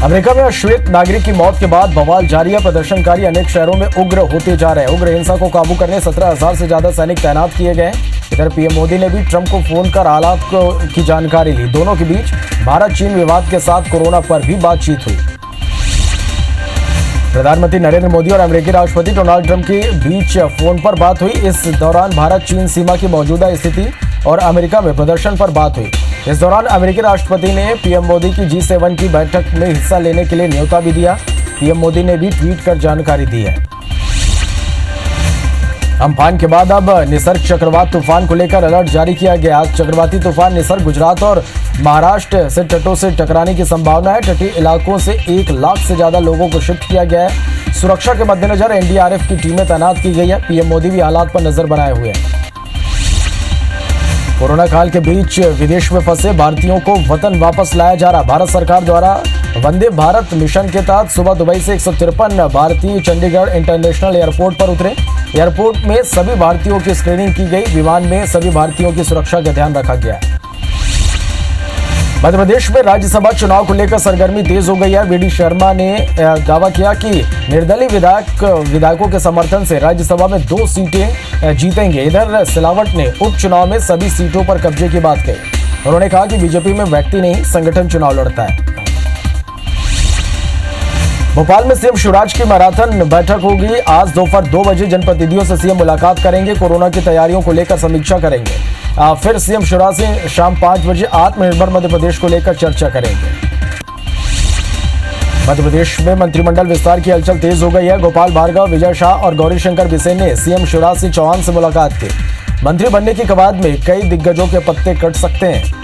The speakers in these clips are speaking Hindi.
अमेरिका में श्वेत नागरिक की मौत के बाद बवाल जारी है। प्रदर्शनकारी अनेक शहरों में उग्र होते जा रहे हैं। उग्र हिंसा को काबू करने 17,000 से ज्यादा सैनिक तैनात किए गए। इधर पीएम मोदी ने भी ट्रंप को फोन कर हालात की जानकारी ली। दोनों के बीच भारत चीन विवाद के साथ कोरोना पर भी बातचीत हुई। प्रधानमंत्री नरेंद्र मोदी और अमेरिकी राष्ट्रपति डोनाल्ड ट्रंप के बीच फोन पर बात हुई। इस दौरान भारत चीन सीमा की मौजूदा स्थिति और अमेरिका में प्रदर्शन पर बात हुई। इस दौरान अमेरिकी राष्ट्रपति ने पीएम मोदी की G7 की बैठक में हिस्सा लेने के लिए न्योता भी दिया। पीएम मोदी ने भी ट्वीट कर जानकारी दी है। अम्फान के बाद अब निसर्ग चक्रवात तूफान को लेकर अलर्ट जारी किया गया। आज चक्रवाती तूफान निसर्ग गुजरात और महाराष्ट्र से तटों से टकराने की संभावना है। तटीय इलाकों से 1 लाख से ज्यादा लोगों को शिफ्ट किया गया है। सुरक्षा के मद्देनजर एनडीआरएफ की टीमें तैनात की गई है। पीएम मोदी भी हालात पर नजर बनाए हुए हैं। कोरोना काल के बीच विदेश में फंसे भारतीयों को वतन वापस लाया जा रहा। भारत सरकार द्वारा वंदे भारत मिशन के तहत सुबह दुबई से 153 भारतीय चंडीगढ़ इंटरनेशनल एयरपोर्ट पर उतरे। एयरपोर्ट में सभी भारतीयों की स्क्रीनिंग की गई। विमान में सभी भारतीयों की सुरक्षा का ध्यान रखा गया। मध्य प्रदेश में राज्यसभा चुनाव को लेकर सरगर्मी तेज हो गई है। वी.डी. शर्मा ने दावा किया कि निर्दलीय विधायकों के समर्थन से राज्यसभा में 2 सीटें जीतेंगे। इधर सिलावट ने उपचुनाव में सभी सीटों पर कब्जे की बात कही। उन्होंने कहा कि बीजेपी में व्यक्ति नहीं संगठन चुनाव लड़ता है। भोपाल में सीएम शिवराज की मैराथन बैठक होगी। आज दोपहर 2 बजे जनप्रतिनिधियों से सीएम मुलाकात करेंगे। कोरोना की तैयारियों को लेकर समीक्षा करेंगे। फिर सीएम शिवराज से शाम 5 बजे आत्मनिर्भर मध्य प्रदेश को लेकर चर्चा करेंगे। मध्य प्रदेश में मंत्रिमंडल विस्तार की हलचल तेज हो गई है। गोपाल भार्गव, विजय शाह और गौरीशंकर बिसेन ने सीएम शिवराज सिंह चौहान से मुलाकात की। मंत्री बनने की कवायद में कई दिग्गजों के पत्ते कट सकते हैं।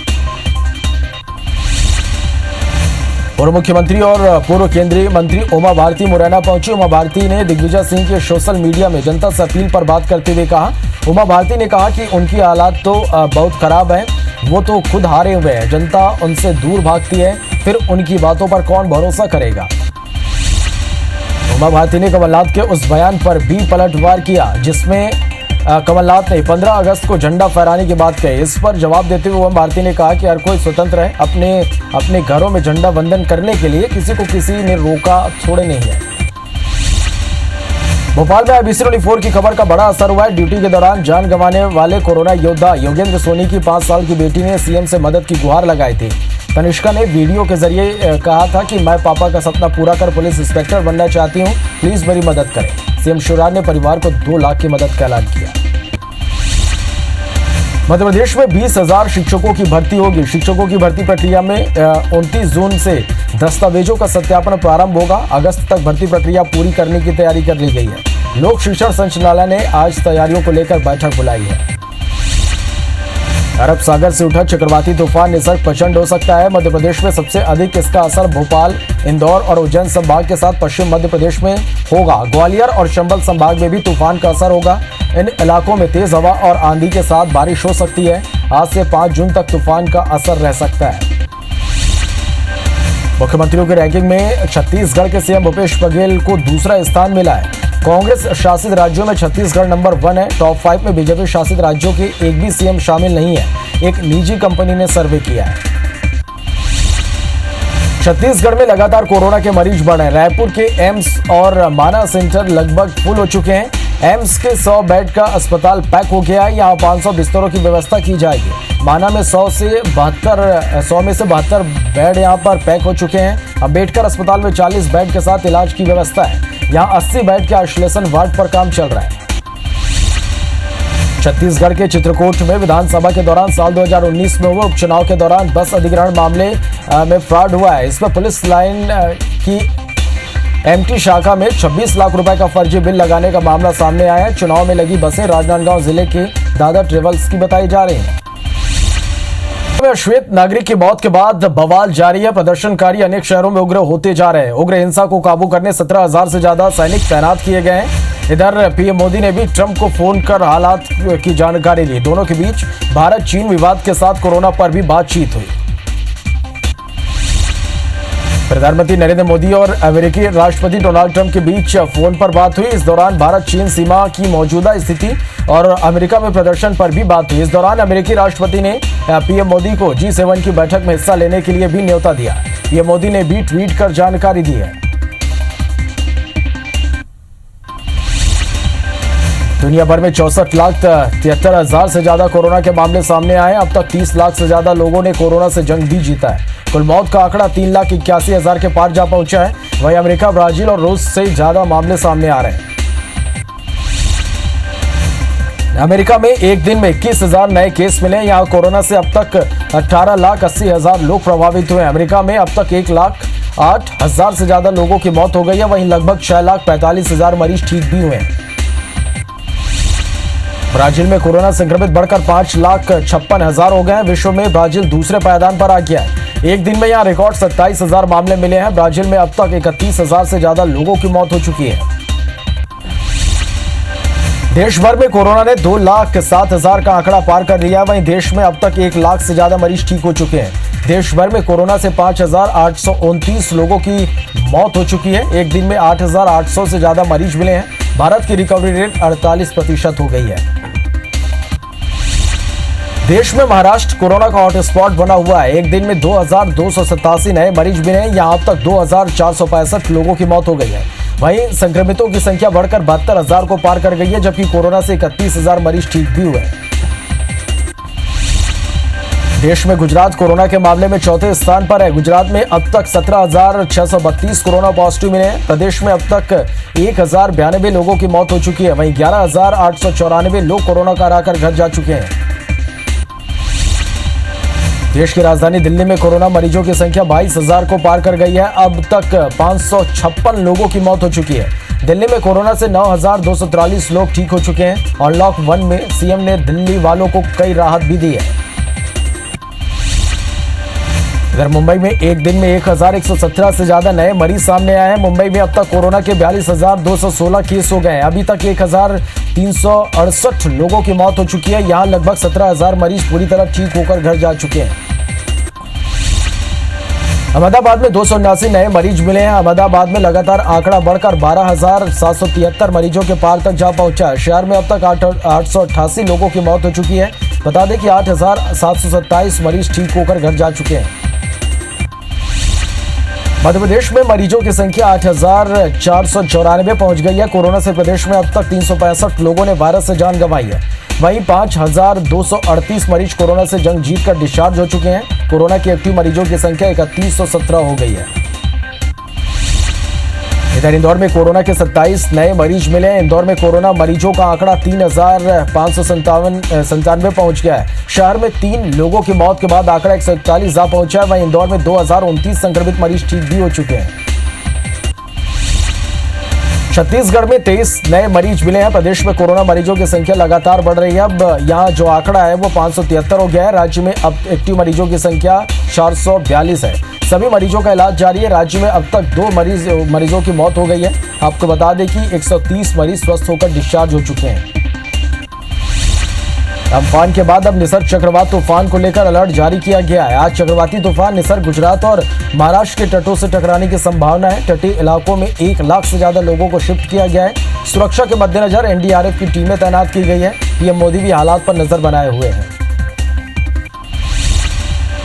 पूर्व मुख्यमंत्री और पूर्व केंद्रीय मंत्री उमा भारती मुरैना पहुंची। उमा भारती ने दिग्विजय सिंह के सोशल मीडिया में जनता से अपील पर बात करते हुए कहा। उमा भारती ने कहा कि उनकी हालात तो बहुत खराब है। वो तो खुद हारे हुए हैं। जनता उनसे दूर भागती है, फिर उनकी बातों पर कौन भरोसा करेगा। उमा भारती ने कमलनाथ के उस बयान पर भी पलटवार किया जिसमें कमलनाथ ने 15 अगस्त को झंडा फहराने की बात कही। इस पर जवाब देते हुए उमा भारती ने कहा कि हर कोई स्वतंत्र है अपने घरों में झंडा वंदन करने के लिए। किसी को किसी ने रोका थोड़े नहीं है। भोपाल में IBC-24 की खबर का बड़ा असर हुआ है। ड्यूटी के दौरान जान गंवाने वाले कोरोना योद्धा योगेंद्र सोनी की 5 साल की बेटी ने सीएम से मदद की गुहार लगाई थी। तनिष्का ने वीडियो के जरिए कहा था कि मैं पापा का सपना पूरा कर पुलिस इंस्पेक्टर बनना चाहती हूँ, प्लीज मेरी मदद करें। सीएम शिवराज ने परिवार को 2 लाख की मदद का ऐलान किया। मध्य प्रदेश में 20,000 शिक्षकों की भर्ती होगी। शिक्षकों की भर्ती प्रक्रिया में 29 जून से दस्तावेजों का सत्यापन प्रारंभ होगा। अगस्त तक भर्ती प्रक्रिया पूरी करने की तैयारी कर ली गई है। लोक शिक्षण संचालनालय ने आज तैयारियों को लेकर बैठक बुलाई है। अरब सागर से उठा चक्रवाती तूफान निसर्ग प्रचंड हो सकता है। मध्य प्रदेश में सबसे अधिक इसका असर भोपाल, इंदौर और उज्जैन संभाग के साथ पश्चिम मध्य प्रदेश में होगा। ग्वालियर और चंबल संभाग में भी तूफान का असर होगा। इन इलाकों में तेज हवा और आंधी के साथ बारिश हो सकती है। आज से 5 जून तक तूफान का असर रह सकता है। मुख्यमंत्रियों की रैंकिंग में छत्तीसगढ़ के सीएम भूपेश बघेल को दूसरा स्थान मिला है। कांग्रेस शासित राज्यों में छत्तीसगढ़ नंबर 1 है। टॉप 5 में बीजेपी शासित राज्यों के एक भी सीएम शामिल नहीं है। एक निजी कंपनी ने सर्वे किया है। छत्तीसगढ़ में लगातार कोरोना के मरीज बढ़ रहे हैं। रायपुर के एम्स और माना सेंटर लगभग फुल हो चुके हैं। एम्स के 100 बेड का अस्पताल पैक हो गया है। यहाँ 500 बिस्तरों की व्यवस्था की जाएगी। माना में 100 में से 72 बेड यहाँ पर पैक हो चुके हैं। अम्बेडकर अस्पताल में 40 बेड के साथ इलाज की व्यवस्था है। यहाँ 80 बेड के आइसोलेशन वार्ड पर काम चल रहा है। छत्तीसगढ़ के चित्रकूट में विधानसभा के दौरान साल 2019 में हुए उपचुनाव के दौरान बस अधिग्रहण मामले में फ्रॉड हुआ है। इसमें पुलिस लाइन की एमटी शाखा में 26 लाख रुपए का फर्जी बिल लगाने का मामला सामने आया है। चुनाव में लगी बसें राजनांदगांव जिले के दादा ट्रेवल्स की बताई जा रही हैं। श्वेत नागरिक की मौत के बाद बवाल जारी है। प्रदर्शनकारी अनेक शहरों में उग्र होते जा रहे हैं। उग्र हिंसा को काबू करने 17,000 से ज्यादा सैनिक तैनात किए गए हैं। इधर पीएम मोदी ने भी ट्रंप को फोन कर हालात की जानकारी ली। दोनों के बीच भारत चीन विवाद के साथ कोरोना पर भी बातचीत हुई। प्रधानमंत्री नरेंद्र मोदी और अमेरिकी राष्ट्रपति डोनाल्ड ट्रंप के बीच फोन पर बात हुई। इस दौरान भारत चीन सीमा की मौजूदा स्थिति और अमेरिका में प्रदर्शन पर भी बात हुई। इस दौरान अमेरिकी राष्ट्रपति ने पीएम मोदी को G7 की बैठक में हिस्सा लेने के लिए भी न्योता दिया। पीएम मोदी ने भी ट्वीट कर जानकारी दी है। दुनिया भर में 64,73,000 से ज्यादा कोरोना के मामले सामने आए। अब तक 30 लाख से ज्यादा लोगों ने कोरोना से जंग भी जीता है। कुल मौत का आंकड़ा 3,81,000 के पार जा पहुंचा है। वहीं अमेरिका, ब्राजील और रूस से ज्यादा मामले सामने आ रहे हैं। अमेरिका में एक दिन में 21,000 नए केस मिले। यहां कोरोना से अब तक 18,80,000 लोग प्रभावित हुए। अमेरिका में अब तक 1,08,000 से ज्यादा लोगों की मौत हो गई है। वहीं लगभग 6,45,000 मरीज ठीक भी हुए हैं। ब्राजील में कोरोना संक्रमित बढ़कर 5,56,000 हो गए हैं। विश्व में ब्राजील दूसरे पायदान पर आ गया है। एक दिन में यहां रिकॉर्ड 27,000 मामले मिले हैं। ब्राजील में अब तक 31,000 से ज्यादा लोगों की मौत हो चुकी है। देश भर में कोरोना ने 2,07,000 का आंकड़ा पार कर लिया है। वहीं देश में अब तक 1 लाख से ज्यादा मरीज ठीक हो चुके हैं। देश भर में कोरोना से 5,829 लोगों की मौत हो चुकी है। एक दिन में 8,800 से ज्यादा मरीज मिले हैं। भारत की रिकवरी रेट 48% हो गई है। देश में महाराष्ट्र कोरोना का हॉटस्पॉट बना हुआ है। एक दिन में 2,287 नए मरीज मिले हैं। यहां अब तक 2,465 लोगों की मौत हो गई है। वहीं संक्रमितों की संख्या बढ़कर 72,000 को पार कर गई है, जबकि कोरोना से 31,000 मरीज ठीक भी हुए। देश में गुजरात कोरोना के मामले में चौथे स्थान पर है। गुजरात में अब तक 17,632 कोरोना पॉजिटिव मिले हैं। प्रदेश में अब तक 1,092 लोगों की मौत हो चुकी है। वहीं 11,894 लोग कोरोना का हराकर घर जा चुके हैं। देश की राजधानी दिल्ली में कोरोना मरीजों की संख्या 22,000 को पार कर गई है। अब तक 556 लोगों की मौत हो चुकी है। दिल्ली में कोरोना से 9,243 लोग ठीक हो चुके हैं। अनलॉक 1 में सीएम ने दिल्ली वालों को कई राहत भी दी है। इधर मुंबई में एक दिन में 1,117 से ज्यादा नए मरीज सामने आए हैं। मुंबई में अब तक कोरोना के 42,216 केस हो गए हैं। अभी तक 1,368 लोगों की मौत हो चुकी है। यहां लगभग 17,000 मरीज पूरी तरह ठीक होकर घर जा चुके हैं। अहमदाबाद में 279 नए मरीज मिले हैं। अहमदाबाद में लगातार आंकड़ा बढ़कर 12,773 मरीजों के पार तक जा पहुंचा है। शहर में अब तक 888 लोगों की मौत हो चुकी है। बता दें कि 8,727 मरीज ठीक होकर घर जा चुके हैं। मध्य प्रदेश में मरीजों की संख्या 8,494 पहुंच गई है। कोरोना से प्रदेश में अब तक 365 लोगों ने वायरस से जान गंवाई है। वहीं 5,238 मरीज कोरोना से जंग जीतकर डिस्चार्ज हो चुके हैं। कोरोना के एक्टिव मरीजों की संख्या 3,117 हो गई है। इधर इंदौर में कोरोना के 27 नए मरीज मिले हैं। इंदौर में कोरोना मरीजों का आंकड़ा 3,597 पहुंच गया है। शहर में 3 लोगों की मौत के बाद आंकड़ा 141 जा पहुंचा है। वहीं इंदौर में 2,029 संक्रमित मरीज ठीक भी हो चुके हैं। छत्तीसगढ़ में 23 नए मरीज मिले हैं। प्रदेश में कोरोना मरीजों की संख्या लगातार बढ़ रही है। अब यहां जो आंकड़ा है वो 573 हो गया है। राज्य में अब एक्टिव मरीजों की संख्या 442 है। सभी मरीजों का इलाज जारी है। राज्य में अब तक 2 मरीजों की मौत हो गई है। आपको बता दें कि 130 मरीज स्वस्थ होकर डिस्चार्ज हो चुके हैं। अम्फान के बाद अब निसर्ग चक्रवात तूफान को लेकर अलर्ट जारी किया गया है। आज चक्रवाती तूफान निसर्ग गुजरात और महाराष्ट्र के तटों से टकराने की संभावना है। तटीय इलाकों में 1 लाख से ज्यादा लोगों को शिफ्ट किया गया है। सुरक्षा के मद्देनजर एनडीआरएफ की टीमें तैनात की गई है। पीएम मोदी भी हालात पर नजर बनाए हुए हैं।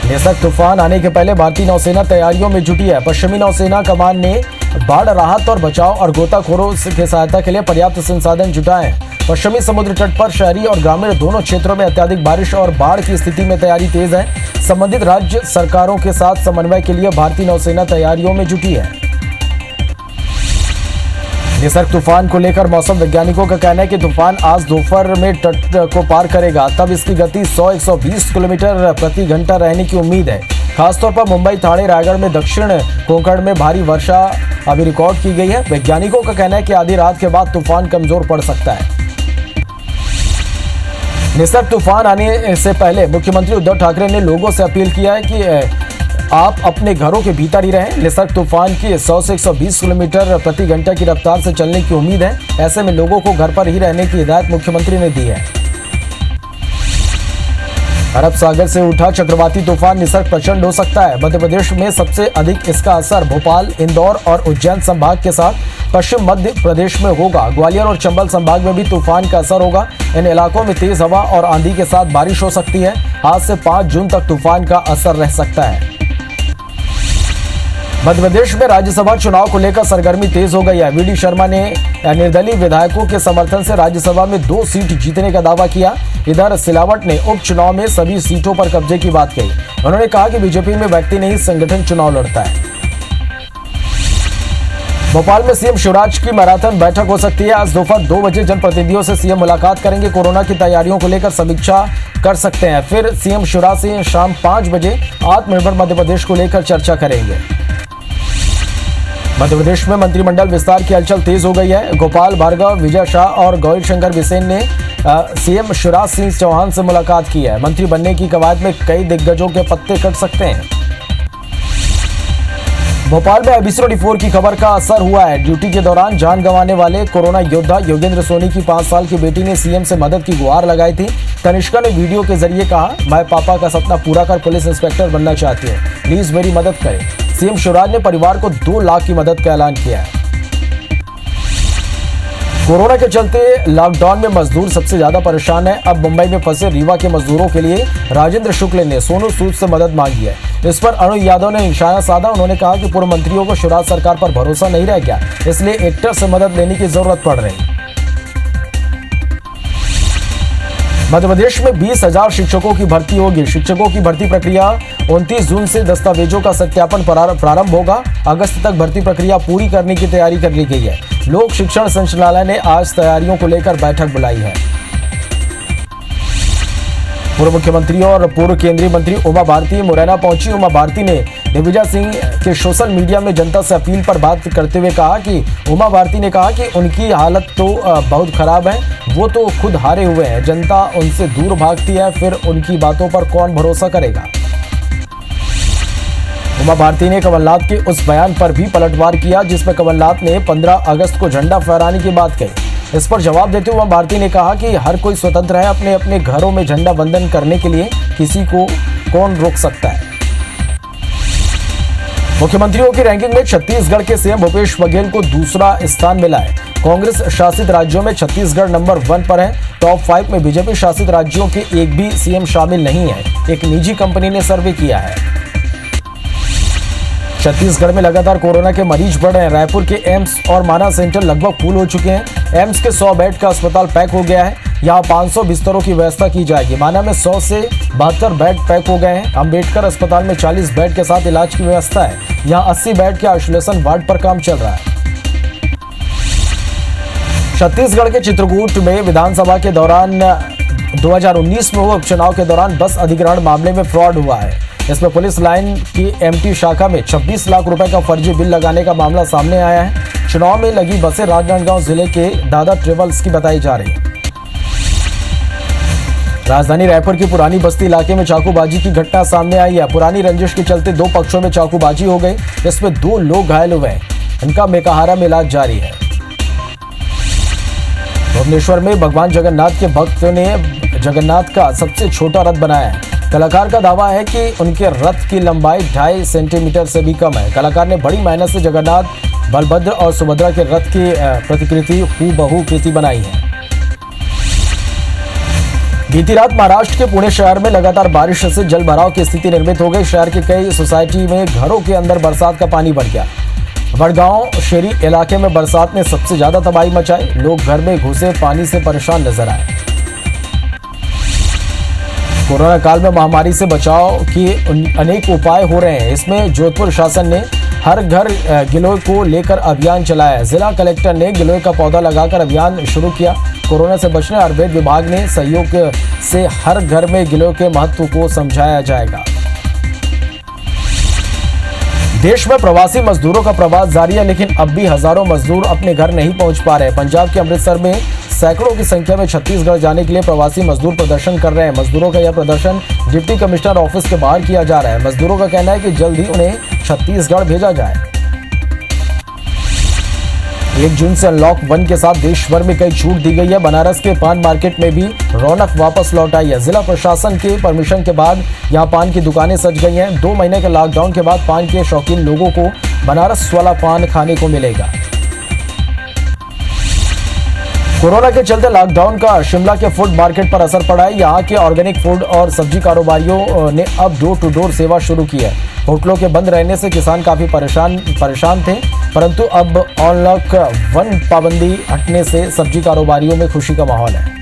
निसर्ग तूफान आने के पहले भारतीय नौसेना तैयारियों में जुटी है। पश्चिमी नौसेना कमान ने बाढ़ राहत और बचाव और गोताखोरों की सहायता के लिए पर्याप्त संसाधन जुटाए हैं। पश्चिमी समुद्र तट पर शहरी और ग्रामीण दोनों क्षेत्रों में अत्यधिक बारिश और बाढ़ की स्थिति में तैयारी तेज है। संबंधित राज्य सरकारों के साथ समन्वय के लिए भारतीय नौसेना तैयारियों में जुटी है। निसर्ग तूफान को लेकर मौसम वैज्ञानिकों का कहना है कि तूफान आज दोपहर में तट को पार करेगा। तब इसकी गति 100-120 किलोमीटर प्रति घंटा रहने की उम्मीद है। खासतौर पर मुंबई, ठाणे, रायगढ़ में दक्षिण कोंकण में भारी वर्षा अभी रिकॉर्ड की गई है। वैज्ञानिकों का कहना है कि आधी रात के बाद तूफान कमजोर पड़ सकता है। निसर्ग तूफान आने से पहले मुख्यमंत्री उद्धव ठाकरे ने लोगों से अपील किया है कि आप अपने घरों के भीतर ही रहें। निसर्ग तूफान की 100 से 120 किलोमीटर प्रति घंटा की रफ्तार से चलने की उम्मीद है। ऐसे में लोगों को घर पर ही रहने की हिदायत मुख्यमंत्री ने दी है। अरब सागर से उठा चक्रवाती तूफान निसर्ग प्रचंड हो सकता है। मध्य प्रदेश में सबसे अधिक इसका असर भोपाल, इंदौर और उज्जैन संभाग के साथ पश्चिम मध्य प्रदेश में होगा। ग्वालियर और चंबल संभाग में भी तूफान का असर होगा। इन इलाकों में तेज हवा और आंधी के साथ बारिश हो सकती है। आज से 5 जून तक तूफान का असर रह सकता है। मध्य प्रदेश में राज्यसभा चुनाव को लेकर सरगर्मी तेज हो गई है। वी डी शर्मा ने निर्दलीय विधायकों के समर्थन से राज्यसभा में 2 सीट जीतने का दावा किया। इधर सिलावट ने उपचुनाव में सभी सीटों पर कब्जे की बात कही। उन्होंने कहा कि बीजेपी में व्यक्ति नहीं संगठन चुनाव लड़ता है। भोपाल में सीएम शिवराज की मैराथन बैठक हो सकती है। आज दोपहर 2 बजे जनप्रतिनिधियों से सीएम मुलाकात करेंगे। कोरोना की तैयारियों को लेकर समीक्षा कर सकते हैं। फिर सीएम शिवराज से शाम 5 बजे आत्मनिर्भर मध्य प्रदेश को लेकर चर्चा करेंगे। मध्य प्रदेश में मंत्रिमंडल विस्तार की हलचल तेज हो गई है। गोपाल भार्गव, विजय शाह और गौरी शंकर बिसेन ने सीएम शिवराज सिंह चौहान से मुलाकात की है। मंत्री बनने की कवायद में कई दिग्गजों के पत्ते कट सकते हैं। भोपाल में एबिसो 4 की खबर का असर हुआ है। ड्यूटी के दौरान जान गंवाने वाले कोरोना योद्धा योगेंद्र सोनी की 5 साल की बेटी ने सीएम से मदद की गुहार लगाई थी। तनिष्का ने वीडियो के जरिए कहा, मैं पापा का सपना पूरा कर पुलिस इंस्पेक्टर बनना चाहती हूँ, प्लीज मेरी मदद करें। सीएम शिवराज ने परिवार को 2 लाख की मदद का ऐलान किया है। कोरोना के चलते लॉकडाउन में मजदूर सबसे ज्यादा परेशान है। अब मुंबई में फंसे रीवा के मजदूरों के लिए राजेंद्र शुक्ल ने सोनू सूद से मदद मांगी है। इस पर अनु यादव ने निशाना साधा। उन्होंने कहा कि पूर्व मंत्रियों को शिवराज सरकार पर भरोसा नहीं रह गया, इसलिए एक्टर से मदद लेने की जरूरत पड़ रही। मध्य प्रदेश में 20,000 शिक्षकों की भर्ती होगी। शिक्षकों की भर्ती प्रक्रिया 29 जून से दस्तावेजों का सत्यापन प्रारंभ होगा। अगस्त तक भर्ती प्रक्रिया पूरी करने की तैयारी कर ली गई है। लोक शिक्षण संचालनालय ने आज तैयारियों को लेकर बैठक बुलाई है। पूर्व मुख्यमंत्री और पूर्व केंद्रीय मंत्री उमा भारती मुरैना पहुंची। उमा भारती ने दिग्विजय सिंह के सोशल मीडिया में जनता से अपील पर बात करते हुए कहा कि उमा भारती ने कहा कि उनकी हालत तो बहुत खराब है, वो तो खुद हारे हुए हैं, जनता उनसे दूर भागती है, फिर उनकी बातों पर कौन भरोसा करेगा। उमा भारती ने कमलनाथ के उस बयान पर भी पलटवार किया जिसमें कमलनाथ ने 15 अगस्त को झंडा फहराने की बात कही। इस पर जवाब देते हुए उमा भारती ने कहा कि हर कोई स्वतंत्र है अपने अपने घरों में झंडा वंदन करने के लिए, किसी को कौन रोक सकता है। मुख्यमंत्रियों की रैंकिंग में छत्तीसगढ़ के सीएम भूपेश बघेल को दूसरा स्थान मिला है। कांग्रेस शासित राज्यों में छत्तीसगढ़ नंबर 1 पर है। टॉप 5 में बीजेपी शासित राज्यों के एक भी सीएम शामिल नहीं है। एक निजी कंपनी ने सर्वे किया है। छत्तीसगढ़ में लगातार कोरोना के मरीज बढ़ रहे हैं। रायपुर के एम्स और माना सेंटर लगभग फुल हो चुके हैं। एम्स के 100 बेड का अस्पताल पैक हो गया है। यहाँ 500 बिस्तरों की व्यवस्था की जाएगी। माना में 100 से 72 बेड पैक हो गए हैं। अम्बेडकर अस्पताल में 40 बेड के साथ इलाज की व्यवस्था है। यहाँ 80 बेड के आइसोलेशन वार्ड पर काम चल रहा है। छत्तीसगढ़ के चित्रकूट में विधानसभा के दौरान 2019 में हुए उपचुनाव के दौरान बस अधिग्रहण मामले में फ्रॉड हुआ है। इसमें पुलिस लाइन की एमटी शाखा में 26 लाख रुपए का फर्जी बिल लगाने का मामला सामने आया है। चुनाव में लगी बसें राजनांदगांव जिले के दादा ट्रेवल्स की बताई जा रही है। राजधानी रायपुर की पुरानी बस्ती इलाके में चाकूबाजी की घटना सामने आई है। पुरानी रंजिश के चलते 2 पक्षों में चाकूबाजी हो गई। इसमें 2 लोग घायल हुए हैं। इनका मेकाहारा में इलाज जारी है। भुवनेश्वर में भगवान जगन्नाथ के भक्तों ने जगन्नाथ का सबसे छोटा रथ बनाया है। कलाकार का दावा है कि उनके रथ की लंबाई 2.5 सेंटीमीटर से भी कम है। कलाकार ने बड़ी मेहनत से जगन्नाथ, बलभद्र और सुभद्रा के रथ की प्रतिकृति हूबहू कृति बनाई है। बीती रात महाराष्ट्र के पुणे शहर में लगातार बारिश से जल भराव की स्थिति निर्मित हो गई। शहर के कई सोसाइटी में घरों के अंदर बरसात का पानी भर गया। वडगांव शेरी इलाके में बरसात ने सबसे ज्यादा तबाही मचाई। लोग घर में घुसे पानी से परेशान नजर आए। कोरोना काल में महामारी से बचाव के अनेक उपाय हो रहे हैं। इसमें जोधपुर शासन ने हर घर गिलोय को लेकर अभियान चलाया। जिला कलेक्टर ने गिलोय का पौधा लगाकर अभियान शुरू किया। कोरोना से बचने आयुर्वेद विभाग ने सहयोग से हर घर में गिलोय के महत्व को समझाया जाएगा। देश में प्रवासी मजदूरों का प्रवास जारी है, लेकिन अब भी हजारों मजदूर अपने घर नहीं पहुंच पा रहे हैं। पंजाब के अमृतसर में सैकड़ों की संख्या में छत्तीसगढ़ जाने के लिए प्रवासी मजदूर प्रदर्शन कर रहे हैं। मजदूरों का यह प्रदर्शन डिप्टी कमिश्नर ऑफिस के बाहर किया जा रहा है। मजदूरों का कहना है कि जल्द ही उन्हें छत्तीसगढ़ भेजा जाए। 1 जून से अनलॉक 1 के साथ देश भर में कई छूट दी गई है। बनारस के पान मार्केट में भी रौनक वापस लौट आई है। जिला प्रशासन के परमिशन के बाद यहां पान की दुकानें सज गई हैं। 2 महीने के लॉकडाउन के बाद पान के शौकीन लोगों को बनारस वाला पान खाने को मिलेगा। कोरोना के चलते लॉकडाउन का शिमला के फूड मार्केट पर असर पड़ा है। यहाँ के ऑर्गेनिक फूड और सब्जी कारोबारियों ने अब डोर टू डोर सेवा शुरू की है। होटलों के बंद रहने से किसान काफी परेशान थे, परंतु अब अनलॉक 1 पाबंदी हटने से सब्जी कारोबारियों में खुशी का माहौल है।